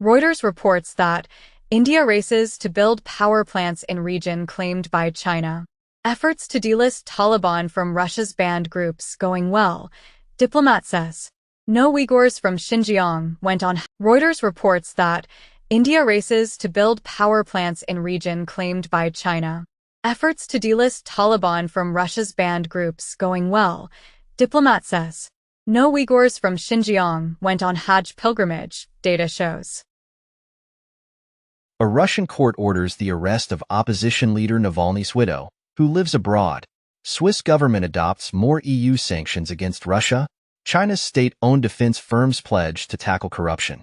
Reuters reports that India races to build power plants in region claimed by China. Efforts to delist Taliban from Russia's banned groups going well, diplomat says. No Uyghurs from Xinjiang went on. Reuters reports that India races to build power plants in region claimed by China. Efforts to delist Taliban from Russia's banned groups going well, diplomat says. No Uyghurs from Xinjiang went on Hajj pilgrimage, data shows. A Russian court orders the arrest of opposition leader Navalny's widow, who lives abroad. Swiss government adopts more EU sanctions against Russia. China's state-owned defense firms pledge to tackle corruption.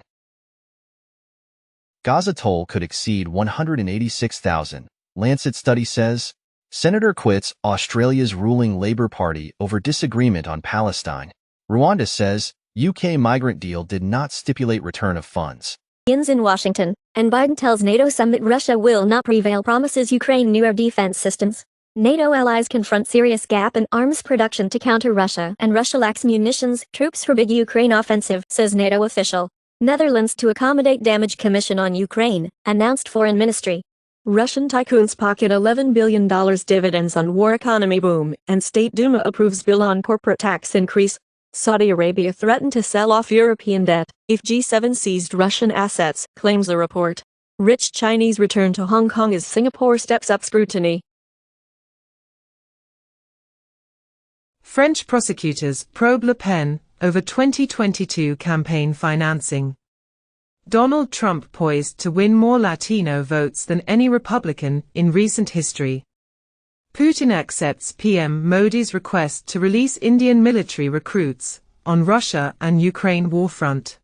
Gaza toll could exceed 186,000, Lancet study says. Senator quits Australia's ruling Labour Party over disagreement on Palestine. Rwanda says UK migrant deal did not stipulate return of funds. Begins in Washington, and Biden tells NATO summit Russia will not prevail, promises Ukraine new air defense systems. NATO allies confront serious gap in arms production to counter Russia, and Russia lacks munitions, troops for big Ukraine offensive, says NATO official. Netherlands to accommodate damage commission on Ukraine, announced foreign ministry. Russian tycoons pocket $11 billion dividends on war economy boom, and State Duma approves bill on corporate tax increase. Saudi Arabia threatened to sell off European debt if G7 seized Russian assets, claims a report. Rich Chinese return to Hong Kong as Singapore steps up scrutiny. French prosecutors probe Le Pen over 2022 campaign financing. Donald Trump poised to win more Latino votes than any Republican in recent history. Putin accepts PM Modi's request to release Indian military recruits on Russia and Ukraine war front.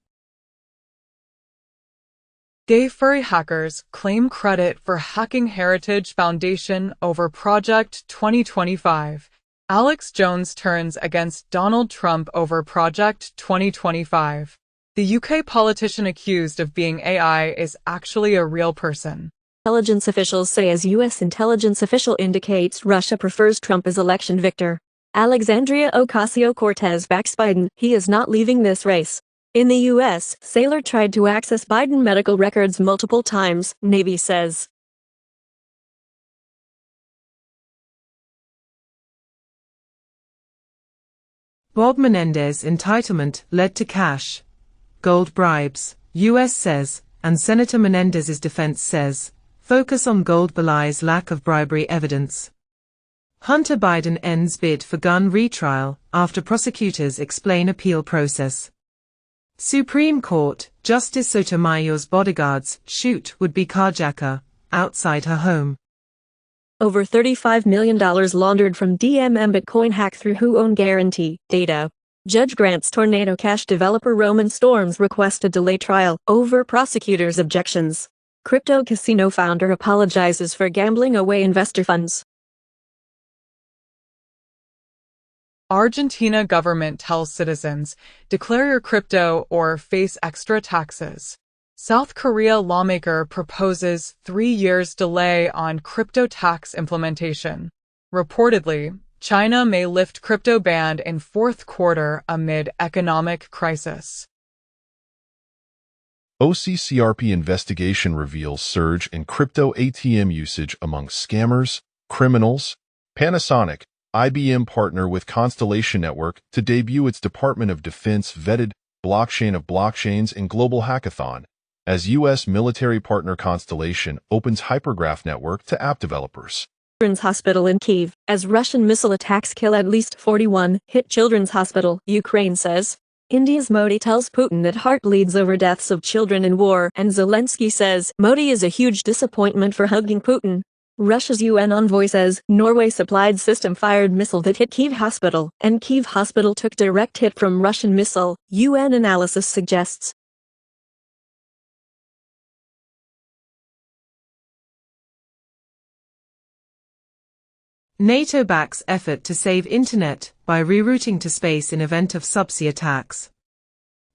Gay furry hackers claim credit for hacking Heritage Foundation over Project 2025. Alex Jones turns against Donald Trump over Project 2025. The UK politician accused of being AI is actually a real person. Intelligence officials say as U.S. intelligence official indicates Russia prefers Trump as election victor. Alexandria Ocasio-Cortez backs Biden. He is not leaving this race. In the U.S., sailor tried to access Biden medical records multiple times, Navy says. Bob Menendez entitlement led to cash, gold bribes, U.S. says, and Senator Menendez's defense says, focus on gold belies lack of bribery evidence. Hunter Biden ends bid for gun retrial after prosecutors explain appeal process. Supreme Court, Justice Sotomayor's bodyguards shoot would-be carjacker outside her home. Over $35 million laundered from DMM Bitcoin hack through Who Own Guarantee data. Judge grants Tornado Cash developer Roman Storms request to delay trial over prosecutors' objections. Crypto casino founder apologizes for gambling away investor funds. Argentina government tells citizens, declare your crypto or face extra taxes. South Korea lawmaker proposes 3 years delay on crypto tax implementation. Reportedly, China may lift crypto ban in fourth quarter amid economic crisis. OCCRP investigation reveals surge in crypto ATM usage among scammers, criminals. Panasonic, IBM partner with Constellation Network to debut its Department of Defense vetted blockchain of blockchains in Global Hackathon, as U.S. military partner Constellation opens Hypergraph Network to app developers. Children's Hospital in Kyiv, as Russian missile attacks kill at least 41, hit Children's Hospital, Ukraine says. India's Modi tells Putin that heart bleeds over deaths of children in war, and Zelensky says Modi is a huge disappointment for hugging Putin. Russia's UN envoy says Norway supplied system-fired missile that hit Kyiv Hospital, and Kyiv Hospital took direct hit from Russian missile, UN analysis suggests. NATO backs effort to save internet by rerouting to space in event of subsea attacks.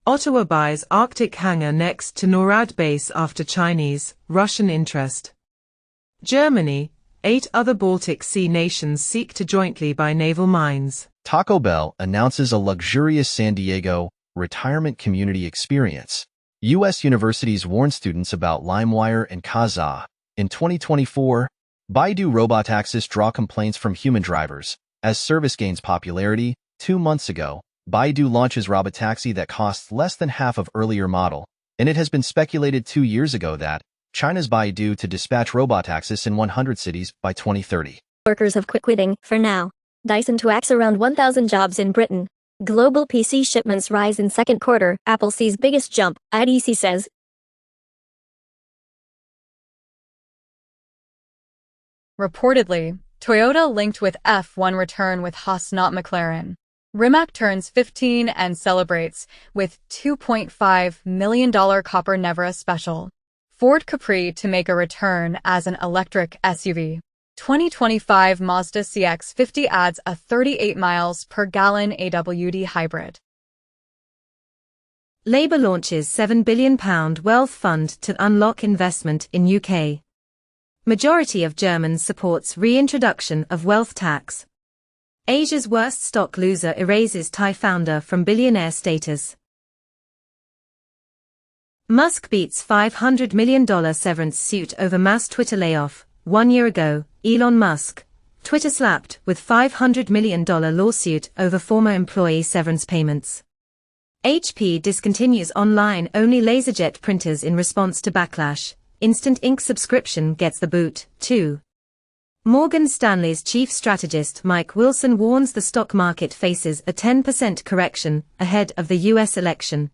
Ottawa buys Arctic hangar next to NORAD base after Chinese, Russian interest. Germany, 8 other Baltic Sea nations seek to jointly buy naval mines. Taco Bell announces a luxurious San Diego retirement community experience. U.S. universities warn students about LimeWire and Kazaa. In 2024, Baidu robotaxis draw complaints from human drivers. As service gains popularity, 2 months ago, Baidu launches robotaxi that costs less than half of earlier model, and it has been speculated 2 years ago that China's Baidu to dispatch robotaxis in 100 cities by 2030. Workers have quit quitting, for now. Dyson to axe around 1,000 jobs in Britain. Global PC shipments rise in second quarter, Apple sees biggest jump, IDC says. Reportedly, Toyota linked with F1 return with Haas not McLaren. Rimac turns 15 and celebrates with $2.5 million Copper Nevera special. Ford Capri to make a return as an electric SUV. 2025 Mazda CX-50 adds a 38 miles per gallon AWD hybrid. Labour launches £7 billion wealth fund to unlock investment in UK. Majority of Germans supports reintroduction of wealth tax. Asia's worst stock loser erases Thai founder from billionaire status. Musk beats $500 million severance suit over mass Twitter layoff. 1 year ago, Elon Musk, Twitter slapped with $500 million lawsuit over former employee severance payments. HP discontinues online-only laserjet printers in response to backlash. Instant ink subscription gets the boot, too. Morgan Stanley's chief strategist Mike Wilson warns the stock market faces a 10% correction ahead of the U.S. election.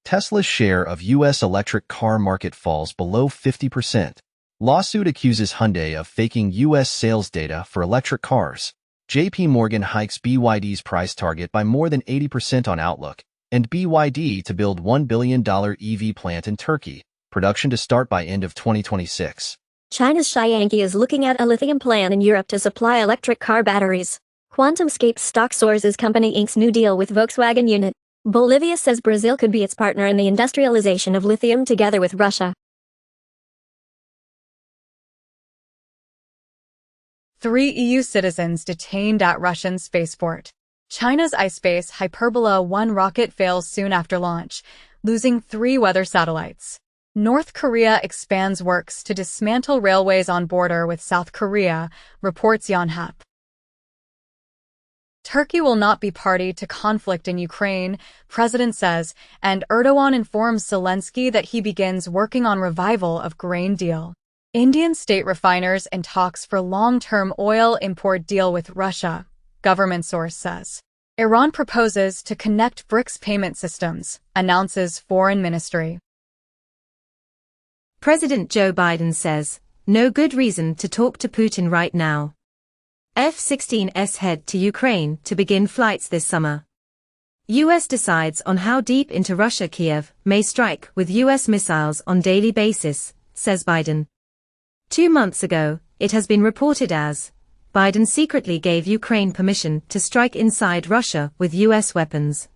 Tesla's share of U.S. electric car market falls below 50%. Lawsuit accuses Hyundai of faking U.S. sales data for electric cars. J.P. Morgan hikes BYD's price target by more than 80% on Outlook, and BYD to build $1 billion EV plant in Turkey, production to start by end of 2026. China's Xiangqi is looking at a lithium plant in Europe to supply electric car batteries. QuantumScape's stock soars as company inks new deal with Volkswagen unit. Bolivia says Brazil could be its partner in the industrialization of lithium together with Russia. 3 EU citizens detained at Russian spaceport. China's iSpace Hyperbola 1 rocket fails soon after launch, losing 3 weather satellites. North Korea expands works to dismantle railways on border with South Korea, reports Yonhap. Turkey will not be party to conflict in Ukraine, president says, and Erdogan informs Zelensky that he begins working on revival of grain deal. Indian state refiners in talks for long-term oil import deal with Russia, government source says. Iran proposes to connect BRICS payment systems, announces foreign ministry. President Joe Biden says, no good reason to talk to Putin right now. F-16s head to Ukraine to begin flights this summer. U.S. decides on how deep into Russia Kiev may strike with U.S. missiles on daily basis, says Biden. 2 months ago, it has been reported as Biden secretly gave Ukraine permission to strike inside Russia with U.S. weapons.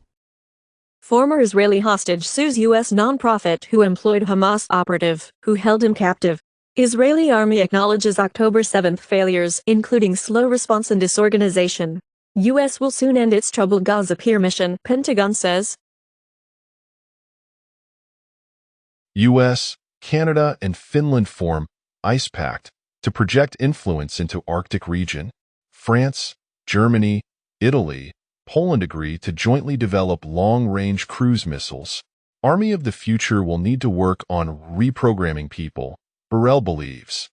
Former Israeli hostage sues U.S. nonprofit who employed Hamas operative, who held him captive. Israeli army acknowledges October 7 failures, including slow response and disorganization. U.S. will soon end its troubled Gaza peer mission, Pentagon says. U.S., Canada, and Finland form Ice Pact to project influence into Arctic region. France, Germany, Italy, Poland agree to jointly develop long-range cruise missiles. Army of the future will need to work on reprogramming people, Borrell believes.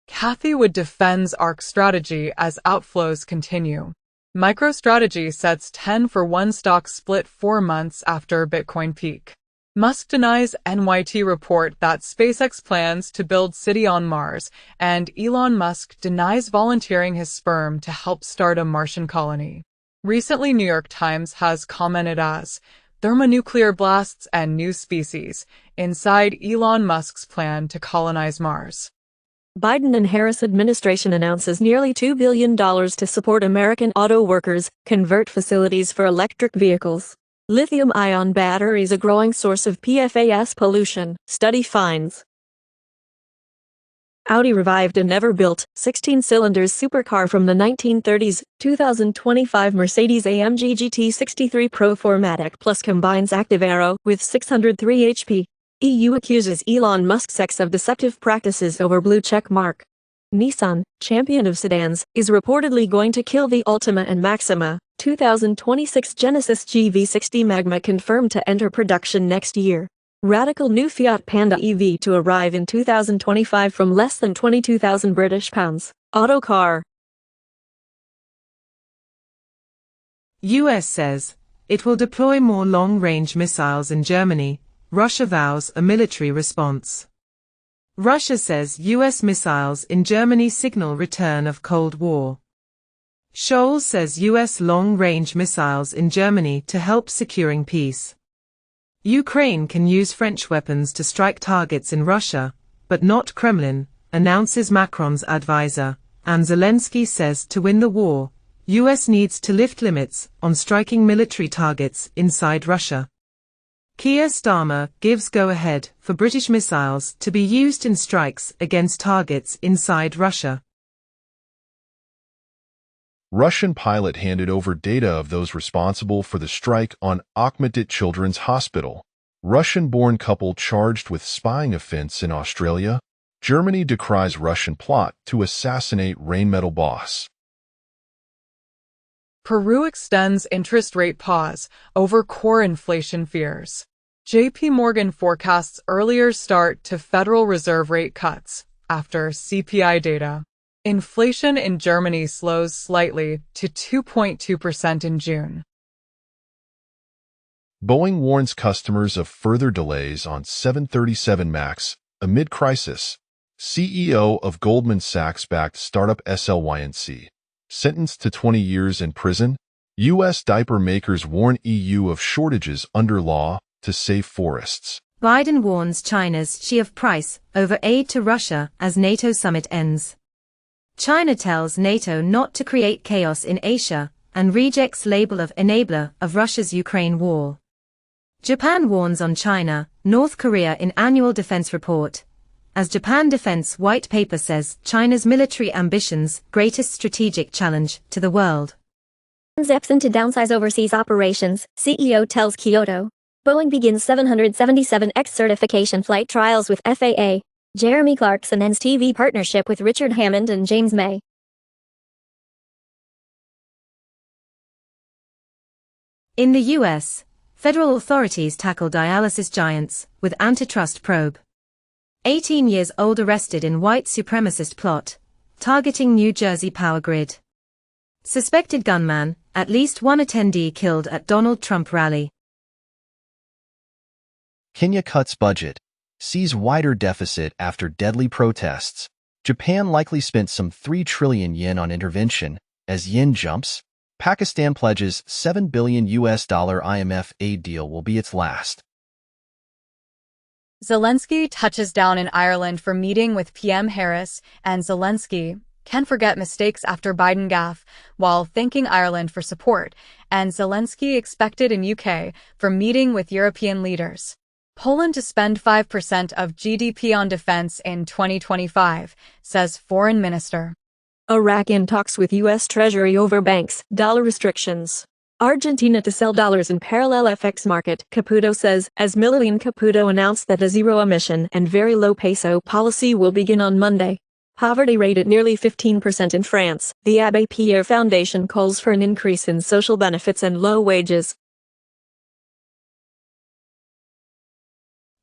Cathie Wood defends ARK strategy as outflows continue. MicroStrategy sets 10 for 1 stock split 4 months after Bitcoin peak. Musk denies NYT report that SpaceX plans to build city on Mars, and Elon Musk denies volunteering his sperm to help start a Martian colony. Recently, New York Times has commented as thermonuclear blasts and new species inside Elon Musk's plan to colonize Mars. Biden and Harris administration announces nearly $2 billion to support American auto workers convert facilities for electric vehicles. Lithium-ion batteries a growing source of PFAS pollution, study finds. Audi revived a never-built, 16-cylinder supercar from the 1930s. 2025 Mercedes-AMG GT63 Pro 4MATIC Plus combines active aero with 603 HP. EU accuses Elon Musk's ex of deceptive practices over blue check mark. Nissan, champion of sedans, is reportedly going to kill the Altima and Maxima. 2026 Genesis GV60 Magma confirmed to enter production next year. Radical new Fiat Panda EV to arrive in 2025 from less than £22,000. Autocar. US says it will deploy more long-range missiles in Germany. Russia vows a military response. Russia says US missiles in Germany signal return of Cold War. Scholz says US long-range missiles in Germany to help securing peace. Ukraine can use French weapons to strike targets in Russia, but not Kremlin, announces Macron's advisor, and Zelensky says to win the war, US needs to lift limits on striking military targets inside Russia. Keir Starmer gives go-ahead for British missiles to be used in strikes against targets inside Russia. Russian pilot handed over data of those responsible for the strike on Akhmetit Children's Hospital. Russian-born couple charged with spying offense in Australia. Germany decries Russian plot to assassinate Rheinmetall boss. Peru extends interest rate pause over core inflation fears. JP Morgan forecasts earlier start to Federal Reserve rate cuts after CPI data. Inflation in Germany slows slightly to 2.2% in June. Boeing warns customers of further delays on 737 MAX amid crisis. CEO of Goldman Sachs-backed startup SLYNC, sentenced to 20 years in prison. U.S. diaper makers warn EU of shortages under law to save forests. Biden warns China's Xi of price over aid to Russia as NATO summit ends. China tells NATO not to create chaos in Asia and rejects label of enabler of Russia's Ukraine war. Japan warns on China, North Korea in annual defense report. As Japan Defense White Paper says, China's military ambitions greatest strategic challenge to the world. Epson to downsize overseas operations, CEO tells Kyoto. Boeing begins 777X certification flight trials with FAA. Jeremy Clarkson ends TV partnership with Richard Hammond and James May. In the U.S., federal authorities tackle dialysis giants with antitrust probe. 18 years old arrested in white supremacist plot, targeting New Jersey power grid. Suspected gunman, at least one attendee killed at Donald Trump rally. Kenya cuts budget, sees wider deficit after deadly protests. Japan likely spent some 3 trillion yen on intervention. As yen jumps, Pakistan pledges $7 billion IMF aid deal will be its last. Zelensky touches down in Ireland for meeting with PM Harris, and Zelensky can forget mistakes after Biden gaffe while thanking Ireland for support, and Zelensky expected in UK for meeting with European leaders. Poland to spend 5% of GDP on defense in 2025, says Foreign Minister. Iraq in talks with U.S. Treasury over banks' dollar restrictions. Argentina to sell dollars in parallel FX market, Caputo says, as Milene Caputo announced that a zero-emission and very low peso policy will begin on Monday. Poverty rate at nearly 15% in France. The Abbé Pierre Foundation calls for an increase in social benefits and low wages.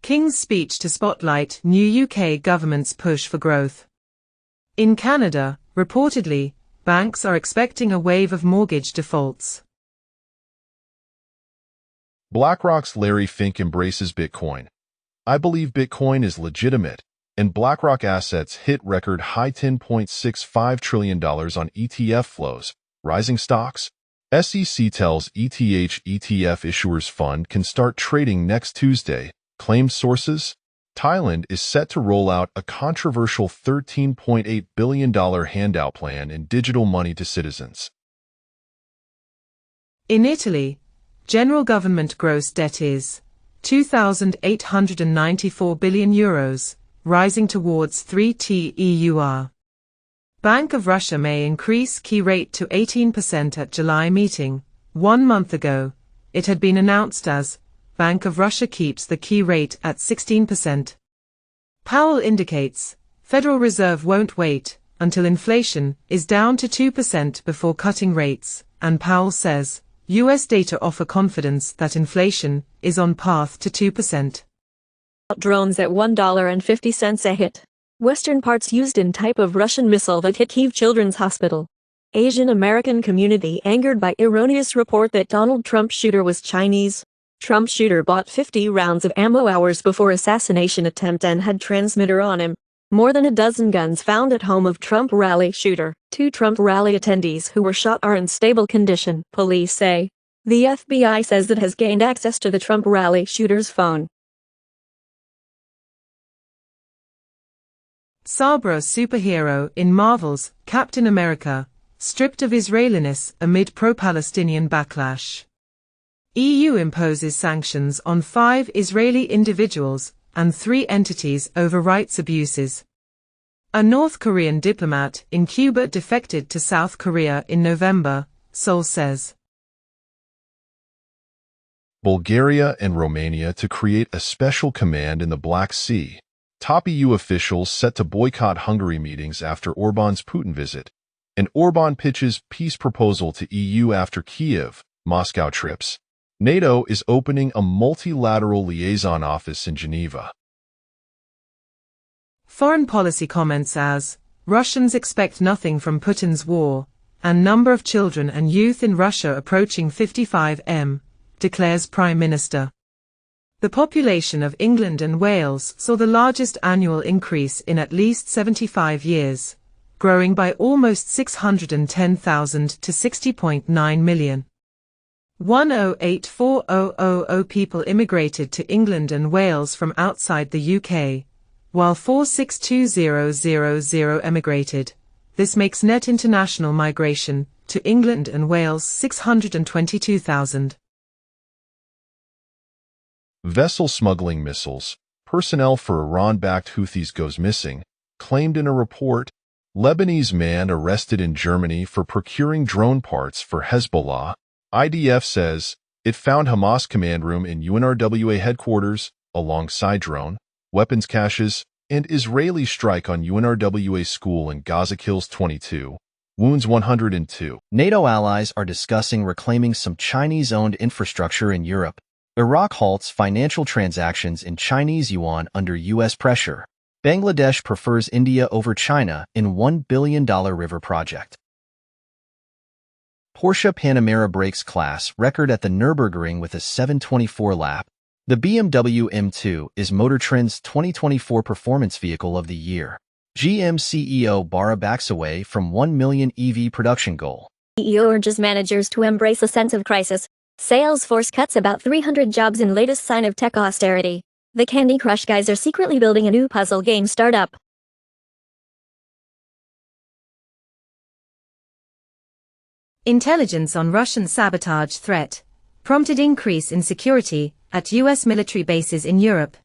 King's speech to spotlight new UK government's push for growth. In Canada, reportedly, banks are expecting a wave of mortgage defaults. BlackRock's Larry Fink embraces Bitcoin. I believe Bitcoin is legitimate, and BlackRock assets hit record high $10.65 trillion on ETF flows, rising stocks. SEC tells ETH ETF issuers fund can start trading next Tuesday. Claims sources. Thailand is set to roll out a controversial $13.8 billion handout plan in digital money to citizens. In Italy, general government gross debt is €2,894 billion, rising towards 3 TEUR. Bank of Russia may increase key rate to 18% at July meeting. 1 month ago, it had been announced as Bank of Russia keeps the key rate at 16%. Powell indicates Federal Reserve won't wait until inflation is down to 2% before cutting rates, and Powell says U.S. data offer confidence that inflation is on path to 2%. Drones at $1.50 a hit. Western parts used in type of Russian missile that hit Kyiv Children's Hospital. Asian American community angered by erroneous report that Donald Trump shooter was Chinese. Trump shooter bought 50 rounds of ammo hours before assassination attempt and had transmitter on him. More than a dozen guns found at home of Trump rally shooter. 2 Trump rally attendees who were shot are in stable condition, police say. The FBI says it has gained access to the Trump rally shooter's phone. Sabra superhero in Marvel's Captain America, stripped of Israeliness amid pro-Palestinian backlash. EU imposes sanctions on 5 Israeli individuals and 3 entities over rights abuses. A North Korean diplomat in Cuba defected to South Korea in November, Seoul says. Bulgaria and Romania to create a special command in the Black Sea. Top EU officials set to boycott Hungary meetings after Orban's Putin visit. And Orban pitches peace proposal to EU after Kiev, Moscow trips. NATO is opening a multilateral liaison office in Geneva. Foreign policy comments as, Russians expect nothing from Putin's war, and number of children and youth in Russia approaching 55 million, declares Prime Minister. The population of England and Wales saw the largest annual increase in at least 75 years, growing by almost 610,000 to 60.9 million. 108,400 people immigrated to England and Wales from outside the UK, while 462,000 emigrated. This makes net international migration to England and Wales 622,000. Vessel smuggling missiles. Personnel for Iran-backed Houthis goes missing, claimed in a report. Lebanese man arrested in Germany for procuring drone parts for Hezbollah. IDF says it found Hamas command room in UNRWA headquarters, alongside drone, weapons caches, and Israeli strike on UNRWA school in Gaza kills 22, wounds 102. NATO allies are discussing reclaiming some Chinese-owned infrastructure in Europe. Iraq halts financial transactions in Chinese yuan under U.S. pressure. Bangladesh prefers India over China in $1 billion river project. Porsche Panamera breaks class record at the Nürburgring with a 724 lap. The BMW M2 is Motor Trend's 2024 Performance Vehicle of the Year. GM CEO Bara backs away from 1 million EV production goal. CEO urges managers to embrace a sense of crisis. Salesforce cuts about 300 jobs in latest sign of tech austerity. The Candy Crush guys are secretly building a new puzzle game startup. Intelligence on Russian sabotage threat prompted increase in security at U.S. military bases in Europe.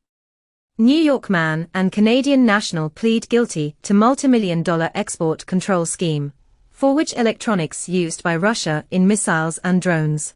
New York man and Canadian national plead guilty to multi-million-dollar export control scheme, for which electronics used by Russia in missiles and drones.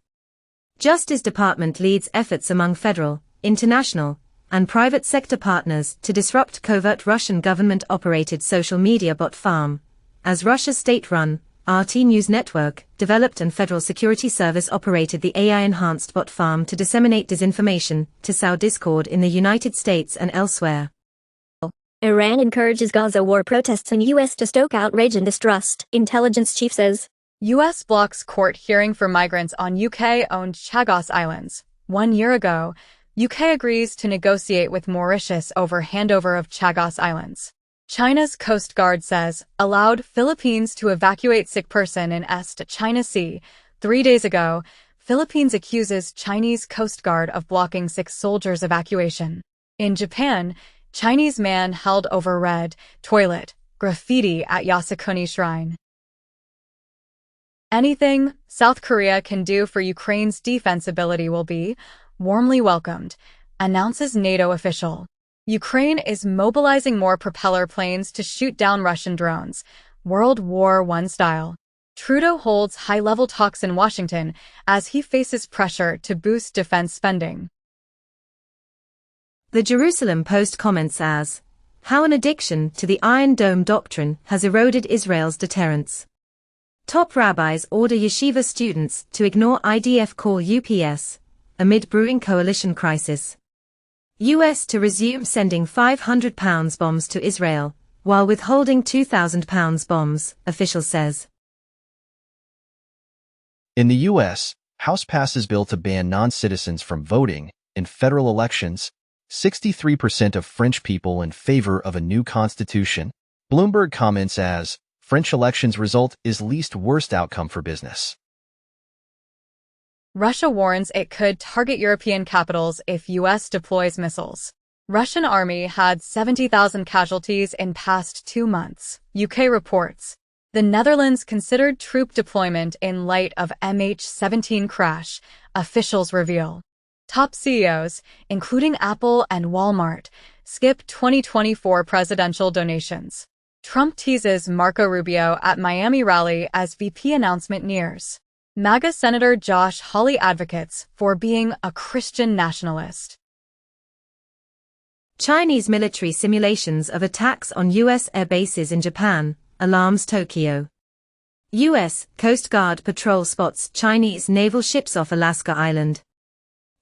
Justice Department leads efforts among federal, international, and private sector partners to disrupt covert Russian government-operated social media bot farm, as Russia's state-run RT News Network developed and Federal Security Service operated the AI-enhanced bot farm to disseminate disinformation to sow discord in the United States and elsewhere. Iran encourages Gaza war protests and U.S. to stoke outrage and distrust, intelligence chief says. U.S. blocks court hearing for migrants on UK-owned Chagos Islands. 1 year ago, UK agrees to negotiate with Mauritius over handover of Chagos Islands. China's Coast Guard says, allowed Philippines to evacuate sick person in East China Sea. 3 days ago, Philippines accuses Chinese Coast Guard of blocking 6 soldiers' evacuation. In Japan, Chinese man held over red toilet graffiti at Yasukuni Shrine. Anything South Korea can do for Ukraine's defense ability will be warmly welcomed, announces NATO official. Ukraine is mobilizing more propeller planes to shoot down Russian drones, World War I style. Trudeau holds high-level talks in Washington as he faces pressure to boost defense spending. The Jerusalem Post comments as, "How an addiction to the Iron Dome doctrine has eroded Israel's deterrence." Top rabbis order yeshiva students to ignore IDF call UPS, amid brewing coalition crisis. US to resume sending £500 bombs to Israel, while withholding £2,000 bombs, official says. In the U.S., House passes bill to ban non-citizens from voting in federal elections, 63% of French people in favor of a new constitution. Bloomberg comments as, French elections result is least worst outcome for business. Russia warns it could target European capitals if U.S. deploys missiles. Russian army had 70,000 casualties in past 2 months, UK reports. The Netherlands considered troop deployment in light of MH17 crash, officials reveal. Top CEOs, including Apple and Walmart, skip 2024 presidential donations. Trump teases Marco Rubio at Miami rally as VP announcement nears. MAGA Senator Josh Hawley advocates for being a Christian nationalist. Chinese military simulations of attacks on U.S. air bases in Japan alarms Tokyo. U.S. Coast Guard patrol spots Chinese naval ships off Alaska Island.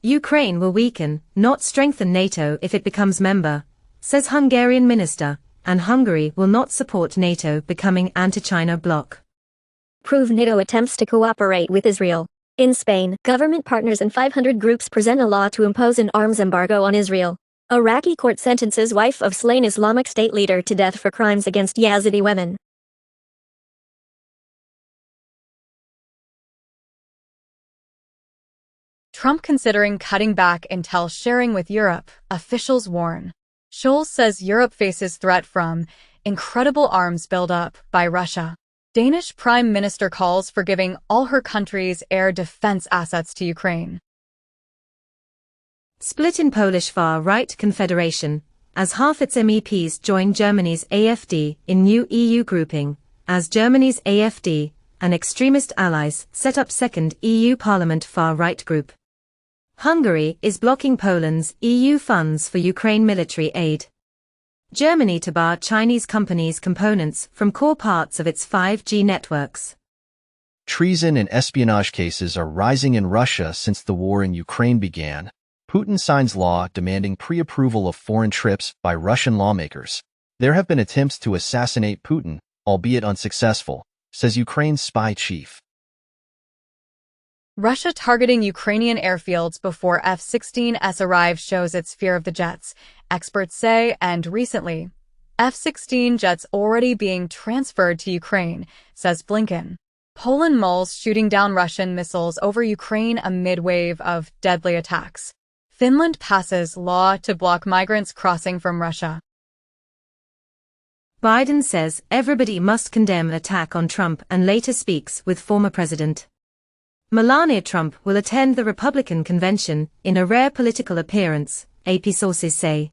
Ukraine will weaken, not strengthen NATO if it becomes member, says Hungarian minister, and Hungary will not support NATO becoming anti-China bloc. Prove NATO attempts to cooperate with Israel. In Spain, government partners and 500 groups present a law to impose an arms embargo on Israel. Iraqi court sentences wife of slain Islamic State leader to death for crimes against Yazidi women. Trump considering cutting back intel sharing with Europe, officials warn. Scholz says Europe faces threat from incredible arms buildup by Russia. Danish Prime Minister calls for giving all her country's air defense assets to Ukraine. Split in Polish far-right confederation, as half its MEPs join Germany's AfD in new EU grouping, as Germany's AfD and extremist allies set up second EU Parliament far-right group. Hungary is blocking Poland's EU funds for Ukraine military aid. Germany to bar Chinese companies' components from core parts of its 5G networks. Treason and espionage cases are rising in Russia since the war in Ukraine began. Putin signs law demanding pre-approval of foreign trips by Russian lawmakers. There have been attempts to assassinate Putin, albeit unsuccessful, says Ukraine's spy chief. Russia targeting Ukrainian airfields before F-16s arrive shows its fear of the jets, experts say, and recently, F-16 jets already being transferred to Ukraine, says Blinken. Poland mulls shooting down Russian missiles over Ukraine amid wave of deadly attacks. Finland passes law to block migrants crossing from Russia. Biden says everybody must condemn attack on Trump and later speaks with former president. Melania Trump will attend the Republican convention in a rare political appearance, AP sources say.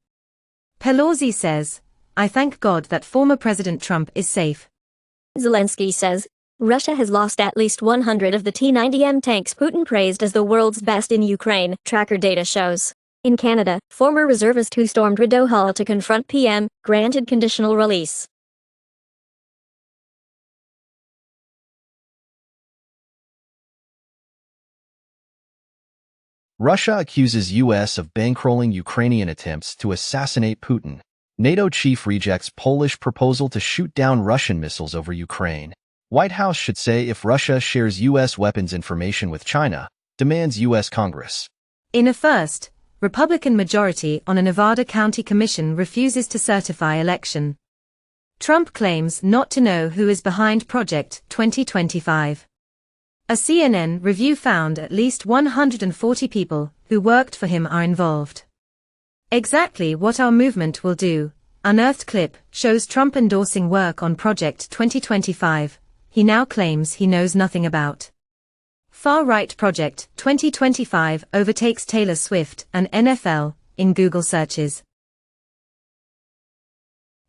Pelosi says, "I thank God that former President Trump is safe." Zelensky says, Russia has lost at least 100 of the T-90M tanks Putin praised as the world's best in Ukraine, tracker data shows. In Canada, former reservist who stormed Rideau Hall to confront PM, granted conditional release. Russia accuses U.S. of bankrolling Ukrainian attempts to assassinate Putin. NATO chief rejects Polish proposal to shoot down Russian missiles over Ukraine. White House should say if Russia shares U.S. weapons information with China, demands U.S. Congress. In a first, Republican majority on a Nevada county commission refuses to certify election. Trump claims not to know who is behind Project 2025. A CNN review found at least 140 people who worked for him are involved. Exactly what our movement will do, unearthed clip shows Trump endorsing work on Project 2025, he now claims he knows nothing about. Far-right Project 2025 overtakes Taylor Swift and NFL in Google searches.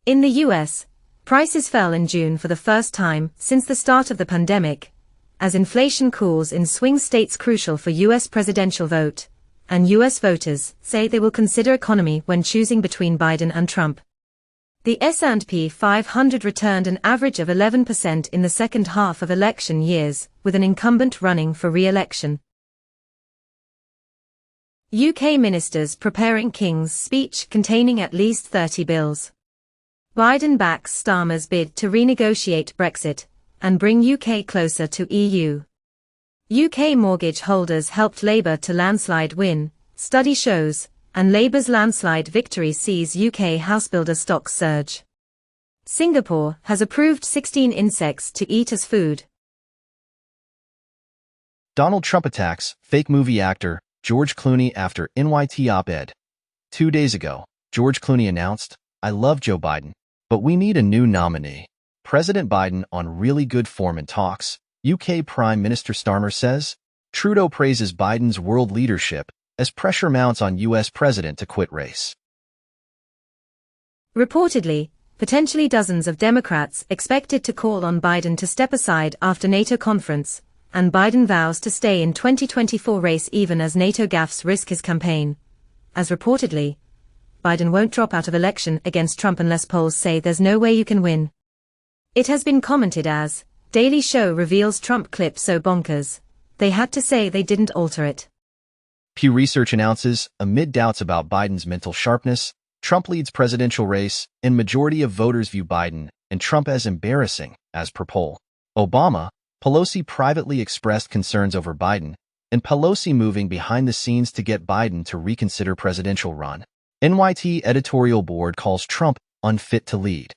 In the US, prices fell in June for the first time since the start of the pandemic, as inflation cools in swing states crucial for US presidential vote, and US voters say they will consider economy when choosing between Biden and Trump. The S&P 500 returned an average of 11% in the second half of election years, with an incumbent running for re-election. UK ministers preparing King's speech containing at least 30 bills. Biden backs Starmer's bid to renegotiate Brexit and bring UK closer to EU. UK mortgage holders helped Labour to landslide win, study shows, and Labour's landslide victory sees UK housebuilder stocks surge. Singapore has approved 16 insects to eat as food. Donald Trump attacks fake movie actor George Clooney after NYT op-ed. 2 days ago, George Clooney announced, "I love Joe Biden, but we need a new nominee." President Biden on really good form in talks, UK Prime Minister Starmer says. Trudeau praises Biden's world leadership as pressure mounts on US president to quit race. Reportedly, potentially dozens of Democrats expected to call on Biden to step aside after NATO conference, and Biden vows to stay in 2024 race even as NATO gaffes risk his campaign. As reportedly, Biden won't drop out of election against Trump unless polls say there's no way you can win. It has been commented as, Daily Show reveals Trump clip so bonkers, they had to say they didn't alter it. Pew Research announces, amid doubts about Biden's mental sharpness, Trump leads presidential race, and majority of voters view Biden and Trump as embarrassing, as per poll. Obama, Pelosi privately expressed concerns over Biden, and Pelosi moving behind the scenes to get Biden to reconsider presidential run. NYT editorial board calls Trump unfit to lead.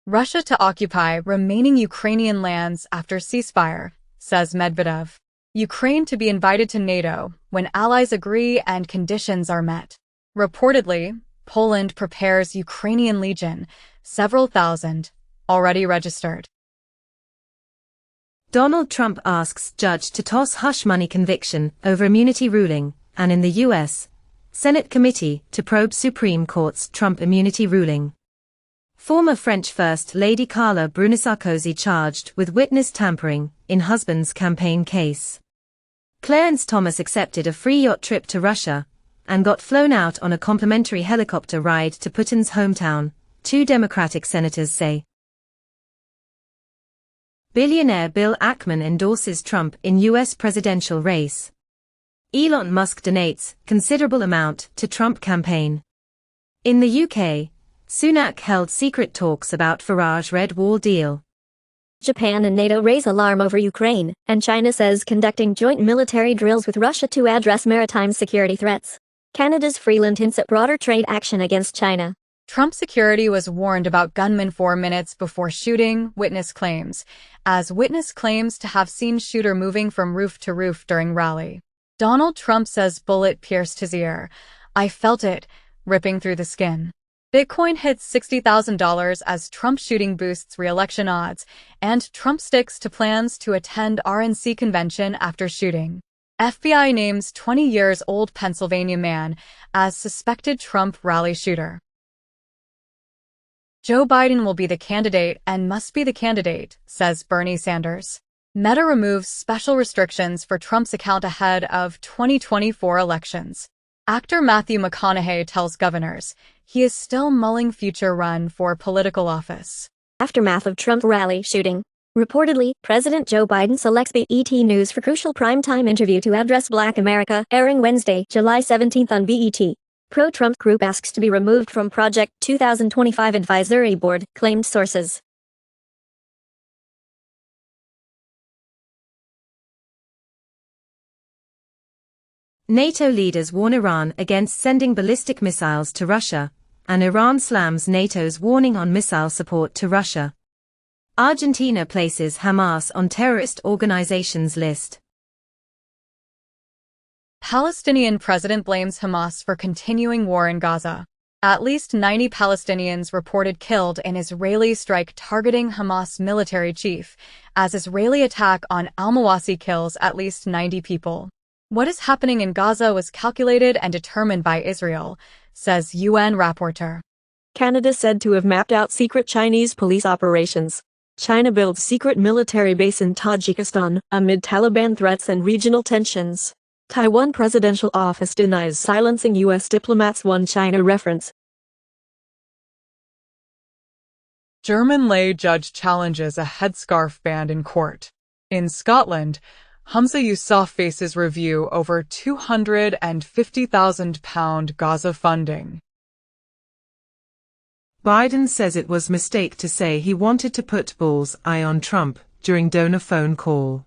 Russia to occupy remaining Ukrainian lands after ceasefire, says Medvedev. Ukraine to be invited to NATO when allies agree and conditions are met. Reportedly, Poland prepares Ukrainian Legion, several thousand, already registered. Donald Trump asks judge to toss hush money conviction over immunity ruling, and in the U.S., Senate committee to probe Supreme Court's Trump immunity ruling. Former French First Lady Carla Bruni Sarkozy charged with witness tampering in husband's campaign case. Clarence Thomas accepted a free yacht trip to Russia and got flown out on a complimentary helicopter ride to Putin's hometown, 2 Democratic senators say. Billionaire Bill Ackman endorses Trump in U.S. presidential race. Elon Musk donates considerable amount to Trump campaign. In the UK, Sunak held secret talks about Farage Red Wall deal. Japan and NATO raise alarm over Ukraine, and China says conducting joint military drills with Russia to address maritime security threats. Canada's Freeland hints at broader trade action against China. Trump security was warned about gunman 4 minutes before shooting, witness claims, as witness claims to have seen shooter moving from roof to roof during rally. Donald Trump says bullet pierced his ear. "I felt it, ripping through the skin." Bitcoin hits $60,000 as Trump shooting boosts re-election odds, and Trump sticks to plans to attend RNC convention after shooting. FBI names 20-year-old Pennsylvania man as suspected Trump rally shooter. Joe Biden will be the candidate and must be the candidate, says Bernie Sanders. Meta removes special restrictions for Trump's account ahead of 2024 elections. Actor Matthew McConaughey tells governors he is still mulling future run for political office. Aftermath of Trump rally shooting. Reportedly, President Joe Biden selects BET News for crucial primetime interview to address Black America, airing Wednesday, July 17 on BET. Pro-Trump group asks to be removed from Project 2025 advisory board, claimed sources. NATO leaders warn Iran against sending ballistic missiles to Russia, and Iran slams NATO's warning on missile support to Russia. Argentina places Hamas on terrorist organizations list. Palestinian president blames Hamas for continuing war in Gaza. At least 90 Palestinians reported killed in Israeli strike targeting Hamas military chief, as Israeli attack on al-Mawasi kills at least 90 people. What is happening in Gaza was calculated and determined by Israel, says UN rapporteur. Canada said to have mapped out secret Chinese police operations. China builds secret military base in Tajikistan amid Taliban threats and regional tensions. Taiwan presidential office denies silencing U.S. diplomats. One China reference. German lay judge challenges a headscarf ban in court. In Scotland, Humza Yousaf faces review over £250,000 Gaza funding. Biden says it was a mistake to say he wanted to put bull's eye on Trump during donor phone call.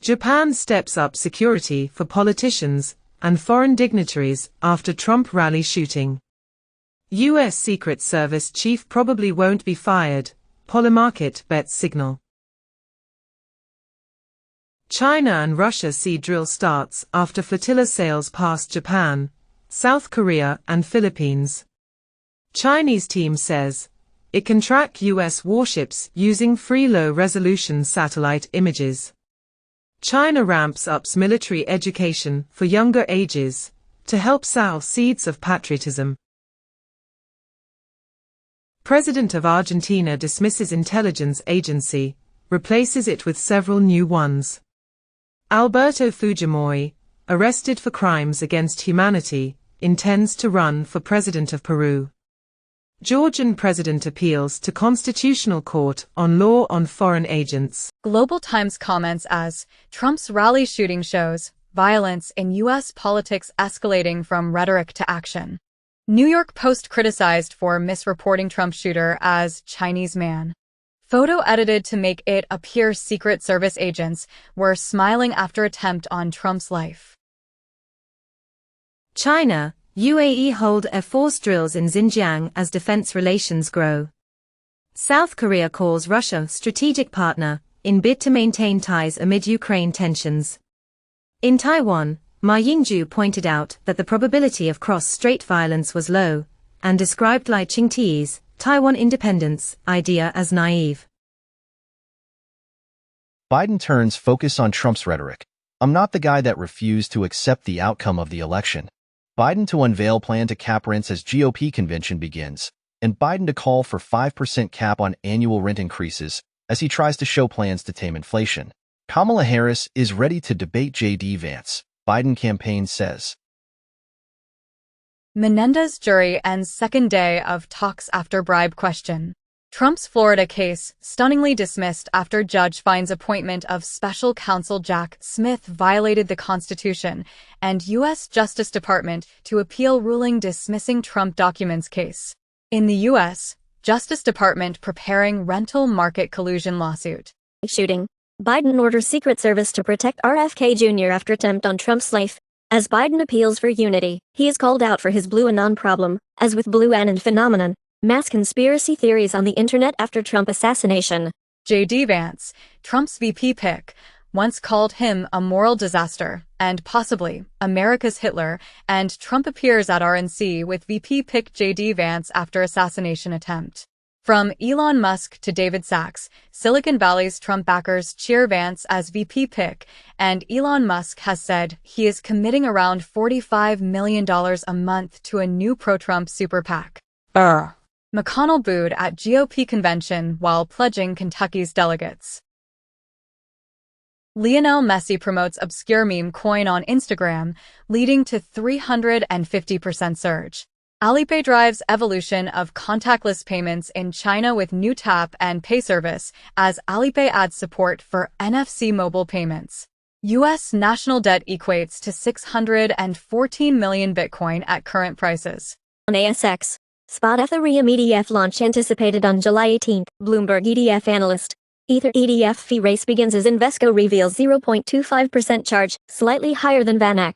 Japan steps up security for politicians and foreign dignitaries after Trump rally shooting. U.S. Secret Service chief probably won't be fired, Polymarket bets signal. China and Russia see drill starts after flotilla sails past Japan, South Korea and Philippines. Chinese team says it can track U.S. warships using free low-resolution satellite images. China ramps up military education for younger ages to help sow seeds of patriotism. President of Argentina dismisses intelligence agency, replaces it with several new ones. Alberto Fujimori, arrested for crimes against humanity, intends to run for president of Peru. Georgian president appeals to Constitutional Court on law on foreign agents. Global Times comments as Trump's rally shooting shows violence in U.S. politics escalating from rhetoric to action. New York Post criticized for misreporting Trump shooter as Chinese man. Photo edited to make it appear Secret Service agents were smiling after attempt on Trump's life. China, UAE hold Air Force drills in Xinjiang as defense relations grow. South Korea calls Russia strategic partner in bid to maintain ties amid Ukraine tensions. In Taiwan, Ma Ying-jeou pointed out that the probability of cross-strait violence was low, and described Lai Ching-te's Taiwan independence idea as naive. Biden turns focus on Trump's rhetoric. I'm not the guy that refused to accept the outcome of the election. Biden to unveil plan to cap rents as GOP convention begins, and Biden to call for 5% cap on annual rent increases as he tries to show plans to tame inflation. Kamala Harris is ready to debate J.D. Vance, Biden campaign says. Menendez jury ends second day of talks after bribe question. Trump's Florida case stunningly dismissed after judge finds appointment of special counsel Jack Smith violated the Constitution and U.S. Justice Department to appeal ruling dismissing Trump documents case. In the U.S., Justice Department preparing rental market collusion lawsuit. Shooting. Biden orders Secret Service to protect RFK Jr. after attempt on Trump's life. As Biden appeals for unity, he is called out for his blue anon problem, as with blue anon phenomenon. Mass conspiracy theories on the internet after Trump assassination. J.D. Vance, Trump's VP pick, once called him a moral disaster and possibly America's Hitler, and Trump appears at RNC with VP pick J.D. Vance after assassination attempt. From Elon Musk to David Sachs, Silicon Valley's Trump backers cheer Vance as VP pick, and Elon Musk has said he is committing around $45 million a month to a new pro-Trump super PAC. McConnell booed at GOP convention while pledging Kentucky's delegates. Lionel Messi promotes obscure meme coin on Instagram, leading to 350% surge. Alipay drives evolution of contactless payments in China with new tap and pay service as Alipay adds support for NFC mobile payments. U.S. national debt equates to 614 million Bitcoin at current prices. On ASX. Spot Ethereum ETF launch anticipated on July 18, Bloomberg ETF analyst. Ether ETF fee race begins as Invesco reveals 0.25% charge, slightly higher than VanEck.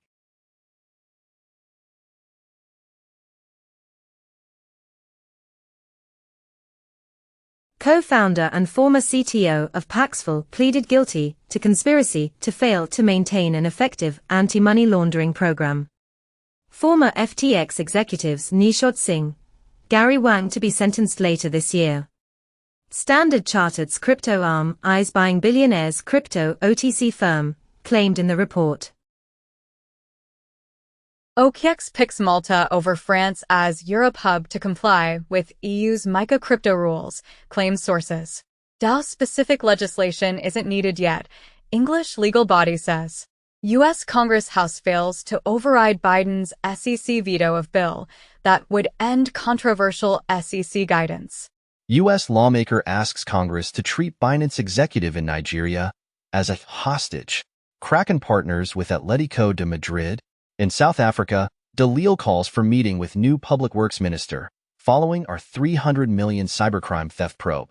Co-founder and former CTO of Paxful pleaded guilty to conspiracy to fail to maintain an effective anti-money laundering program. Former FTX executives Nishad Singh, Gary Wang to be sentenced later this year. Standard Chartered's crypto arm eyes buying billionaire's crypto OTC firm, claimed in the report. OKX picks Malta over France as Europe hub to comply with EU's MiCA crypto rules, claims sources. DAO-specific legislation isn't needed yet, English legal body says. U.S. Congress House fails to override Biden's SEC veto of bill that would end controversial SEC guidance. U.S. lawmaker asks Congress to treat Binance executive in Nigeria as a hostage. Kraken partners with Atletico de Madrid. In South Africa, Dalil calls for meeting with new Public Works Minister, following our $300 million cybercrime theft probe.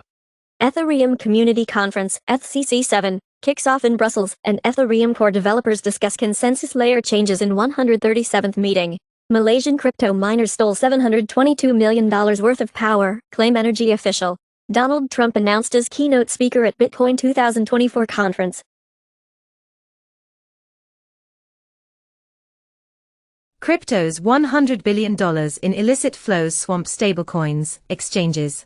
Ethereum Community Conference, ETHCC7, kicks off in Brussels, and Ethereum core developers discuss consensus layer changes in 137th meeting. Malaysian crypto miners stole $722 million worth of power, claim energy official. Donald Trump announced as keynote speaker at Bitcoin 2024 conference. Crypto's $100 billion in illicit flows swamp stablecoins, exchanges.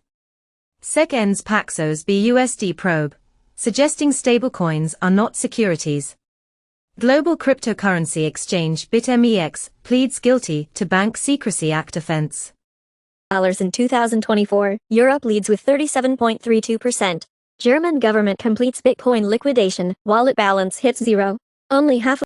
SEC ends Paxos BUSD probe, suggesting stablecoins are not securities. Global cryptocurrency exchange BitMEX pleads guilty to Bank Secrecy Act offense. In 2024, Europe leads with 37.32%. German government completes Bitcoin liquidation, wallet balance hits zero. Only half